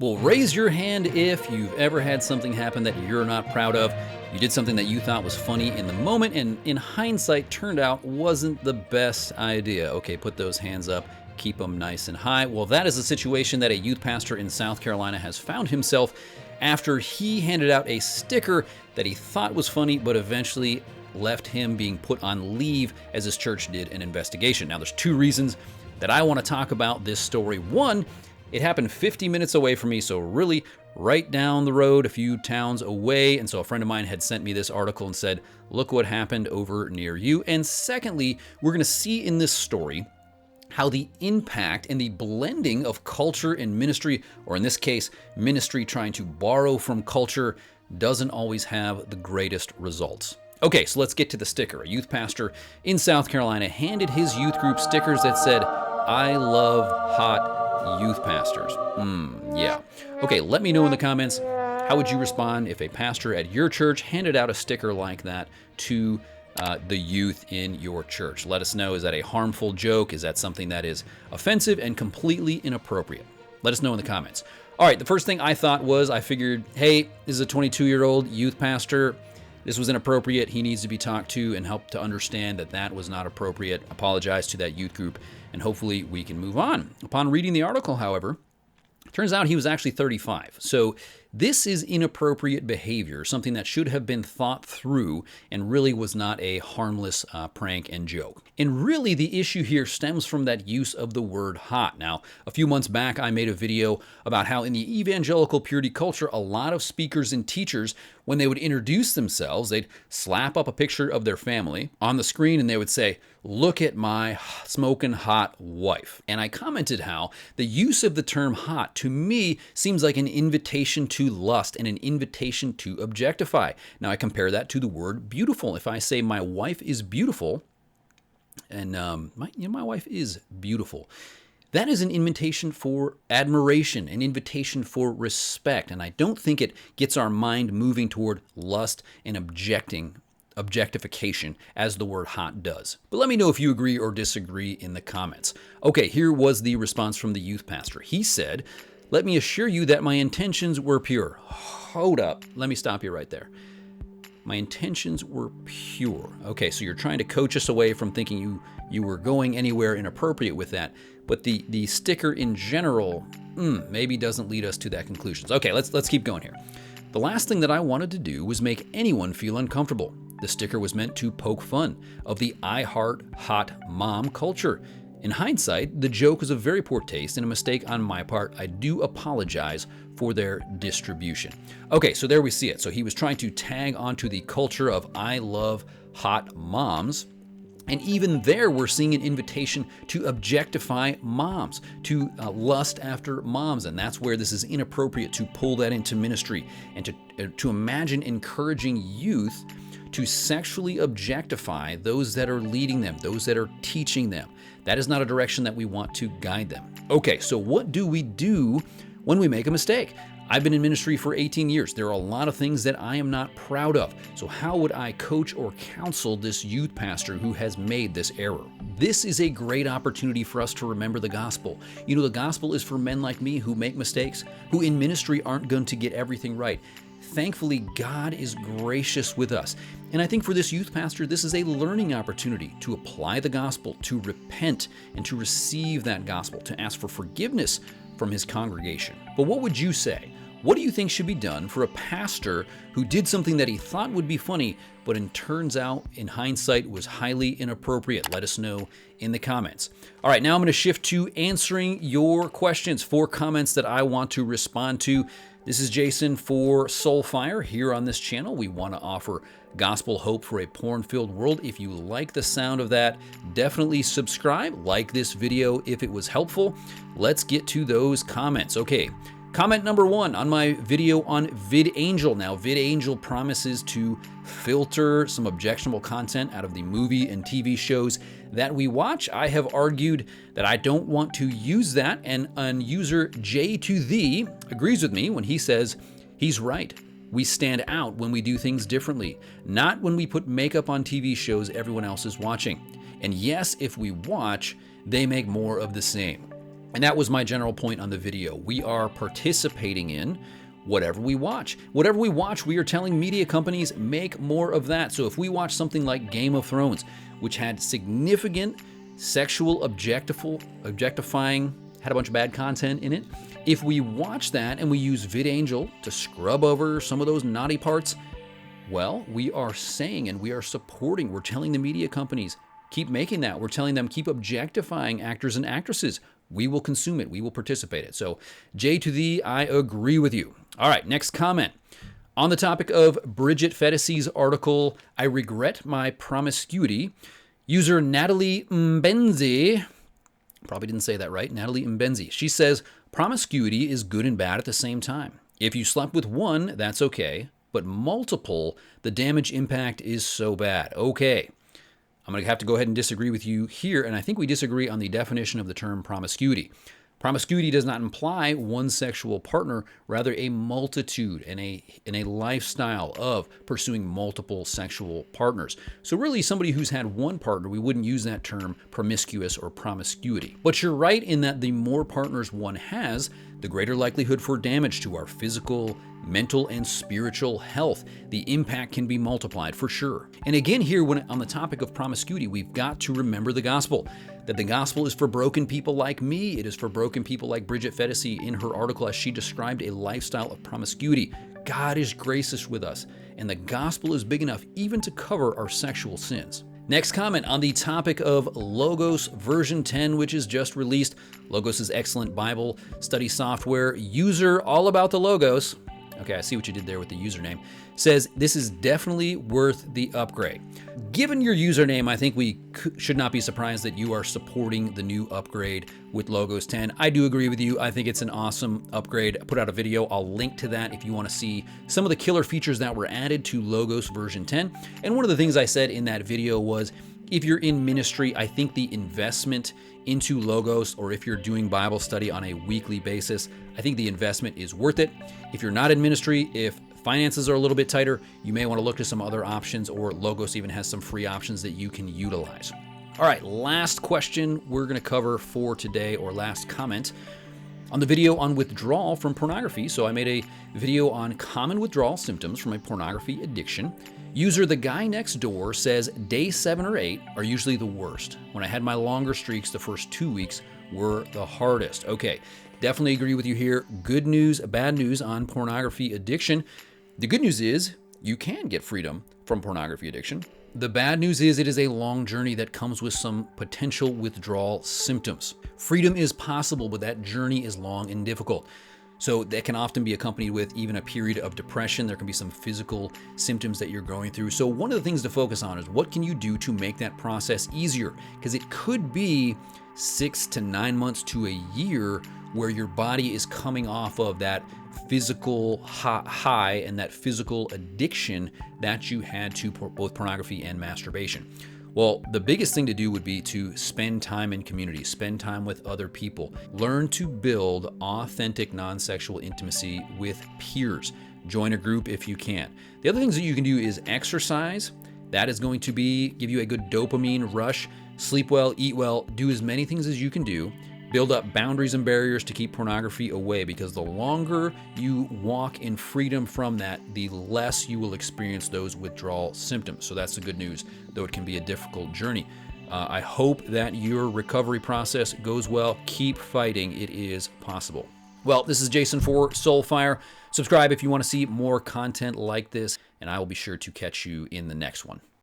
Well, raise your hand if you've ever had something happen that you're not proud of. You did something that you thought was funny in the moment and in hindsight turned out wasn't the best idea. Okay, put those hands up. Keep them nice and high. Well, that is a situation that a youth pastor in South Carolina has found himself after he handed out a sticker that he thought was funny, but eventually left him being put on leave as his church did an investigation. Now, there's two reasons that I want to talk about this story. One, it happened 50 minutes away from me, so really right down the road, a few towns away. And so a friend of mine had sent me this article and said, look what happened over near you. And secondly, we're going to see in this story how the impact and the blending of culture and ministry, or in this case, ministry trying to borrow from culture, doesn't always have the greatest results. Okay, so let's get to the sticker. A youth pastor in South Carolina handed his youth group stickers that said, "I love hot youth pastors." Yeah. Okay, let me know in the comments, how would you respond if a pastor at your church handed out a sticker like that to the youth in your church? Let us know. Is that a harmful joke? Is that something that is offensive and completely inappropriate? Let us know in the comments. All right, the first thing I thought was, I figured, hey, this is a 22-year-old youth pastor. This was inappropriate. He needs to be talked to and helped to understand that that was not appropriate. Apologize to that youth group, and hopefully we can move on. Upon reading the article, however, turns out he was actually 35. So this is inappropriate behavior, something that should have been thought through and really was not a harmless prank and joke. And really the issue here stems from that use of the word hot. Now, a few months back, I made a video about how in the evangelical purity culture, a lot of speakers and teachers, when they would introduce themselves, they'd slap up a picture of their family on the screen and they would say, "Look at my smoking hot wife." And I commented how the use of the term hot to me seems like an invitation to lust and an invitation to objectify. Now I compare that to the word beautiful. If I say my wife is beautiful, and my wife is beautiful, that is an invitation for admiration, an invitation for respect. And I don't think it gets our mind moving toward lust and objectification as the word hot does. But let me know if you agree or disagree in the comments. Okay, here was the response from the youth pastor. He said, "Let me assure you that my intentions were pure." Hold up. Let me stop you right there. My intentions were pure. Okay, so you're trying to coach us away from thinking you were going anywhere inappropriate with that. But the sticker in general maybe doesn't lead us to that conclusion. Okay, let's keep going here. The last thing that I wanted to do was make anyone feel uncomfortable. The sticker was meant to poke fun of the I heart hot mom culture. In hindsight, the joke was of very poor taste and a mistake on my part. I do apologize for their distribution. Okay, so there we see it. So he was trying to tag onto the culture of I love hot moms. And even there, we're seeing an invitation to objectify moms, to lust after moms. And that's where this is inappropriate to pull that into ministry and to imagine encouraging youth to sexually objectify those that are leading them, those that are teaching them. That is not a direction that we want to guide them. Okay, so what do we do when we make a mistake? I've been in ministry for 18 years. There are a lot of things that I am not proud of. So how would I coach or counsel this youth pastor who has made this error? This is a great opportunity for us to remember the gospel. You know, the gospel is for men like me who make mistakes, who in ministry aren't going to get everything right. Thankfully, God is gracious with us. And I think for this youth pastor, this is a learning opportunity to apply the gospel, to repent, and to receive that gospel, to ask for forgiveness from his congregation. But what would you say? What do you think should be done for a pastor who did something that he thought would be funny, but it turns out, in hindsight, was highly inappropriate? Let us know in the comments. All right, now I'm going to shift to answering your questions, 4 comments that I want to respond to. This is Jason for Soulfire. Here on this channel, we want to offer gospel hope for a porn-filled world. If you like the sound of that, definitely subscribe, like this video if it was helpful. Let's get to those comments. Okay, comment number 1 on my video on VidAngel. Now, VidAngel promises to filter some objectionable content out of the movie and TV shows that we watch. I have argued that I don't want to use that, and user J2The agrees with me when he says he's right. We stand out when we do things differently, not when we put makeup on TV shows everyone else is watching. And yes, if we watch, they make more of the same. And that was my general point on the video. We are participating in whatever we watch. Whatever we watch, we are telling media companies, make more of that. So if we watch something like Game of Thrones, which had significant sexual objectifying, had a bunch of bad content in it, if we watch that and we use VidAngel to scrub over some of those naughty parts, well, we are saying and we are supporting, we're telling the media companies, keep making that. We're telling them, keep objectifying actors and actresses. We will consume it. We will participate in it. So, J to thee, I agree with you. All right, next comment. On the topic of Bridget Fetisi's article, I regret my promiscuity, user Natalie Mbenzi, probably didn't say that right, Natalie Mbenzi. She says, promiscuity is good and bad at the same time. If you slept with one, that's okay, but multiple, the damage impact is so bad. Okay. I'm going to have to go ahead and disagree with you here, and I think we disagree on the definition of the term promiscuity. Promiscuity does not imply one sexual partner, rather a multitude and a lifestyle of pursuing multiple sexual partners. So really, somebody who's had one partner, we wouldn't use that term promiscuous or promiscuity. But you're right in that the more partners one has, the greater likelihood for damage to our physical, mental, and spiritual health. The impact can be multiplied for sure. And again here, when on the topic of promiscuity, we've got to remember the gospel. That the gospel is for broken people like me. It is for broken people like Bridget Fetisi in her article as she described a lifestyle of promiscuity. God is gracious with us, and the gospel is big enough even to cover our sexual sins. Next comment on the topic of Logos version 10, which is just released. Logos is excellent Bible study software. User all about the Logos. Okay, I see what you did there with the username. Says, this is definitely worth the upgrade. Given your username, I think we should not be surprised that you are supporting the new upgrade with Logos 10. I do agree with you. I think it's an awesome upgrade. I put out a video. I'll link to that if you want to see some of the killer features that were added to Logos version 10. And one of the things I said in that video was, if you're in ministry, I think the investment into Logos, or if you're doing Bible study on a weekly basis, I think the investment is worth it. If you're not in ministry, if finances are a little bit tighter, you may want to look to some other options, or Logos even has some free options that you can utilize. All right, last question we're going to cover for today, or last comment on the video on withdrawal from pornography. So I made a video on common withdrawal symptoms from a pornography addiction. User The Guy Next Door says day 7 or 8 are usually the worst. When I had my longer streaks, the first 2 weeks were the hardest. Okay, definitely agree with you here. Good news, bad news on pornography addiction. The good news is you can get freedom from pornography addiction. The bad news is it is a long journey that comes with some potential withdrawal symptoms. Freedom is possible, but that journey is long and difficult. So that can often be accompanied with even a period of depression. There can be some physical symptoms that you're going through. So one of the things to focus on is what can you do to make that process easier? Because it could be 6 to 9 months to a year where your body is coming off of that physical high and that physical addiction that you had to both pornography and masturbation. Well, the biggest thing to do would be to spend time in community, spend time with other people, learn to build authentic non-sexual intimacy with peers. Join a group if you can. The other things that you can do is exercise. That is going to give you a good dopamine rush. Sleep well, eat well, do as many things as you can do. Build up boundaries and barriers to keep pornography away, because the longer you walk in freedom from that, the less you will experience those withdrawal symptoms. So that's the good news, though it can be a difficult journey. I hope that your recovery process goes well. Keep fighting. It is possible. Well, this is Jason for Soulfire. Subscribe if you want to see more content like this, and I will be sure to catch you in the next one.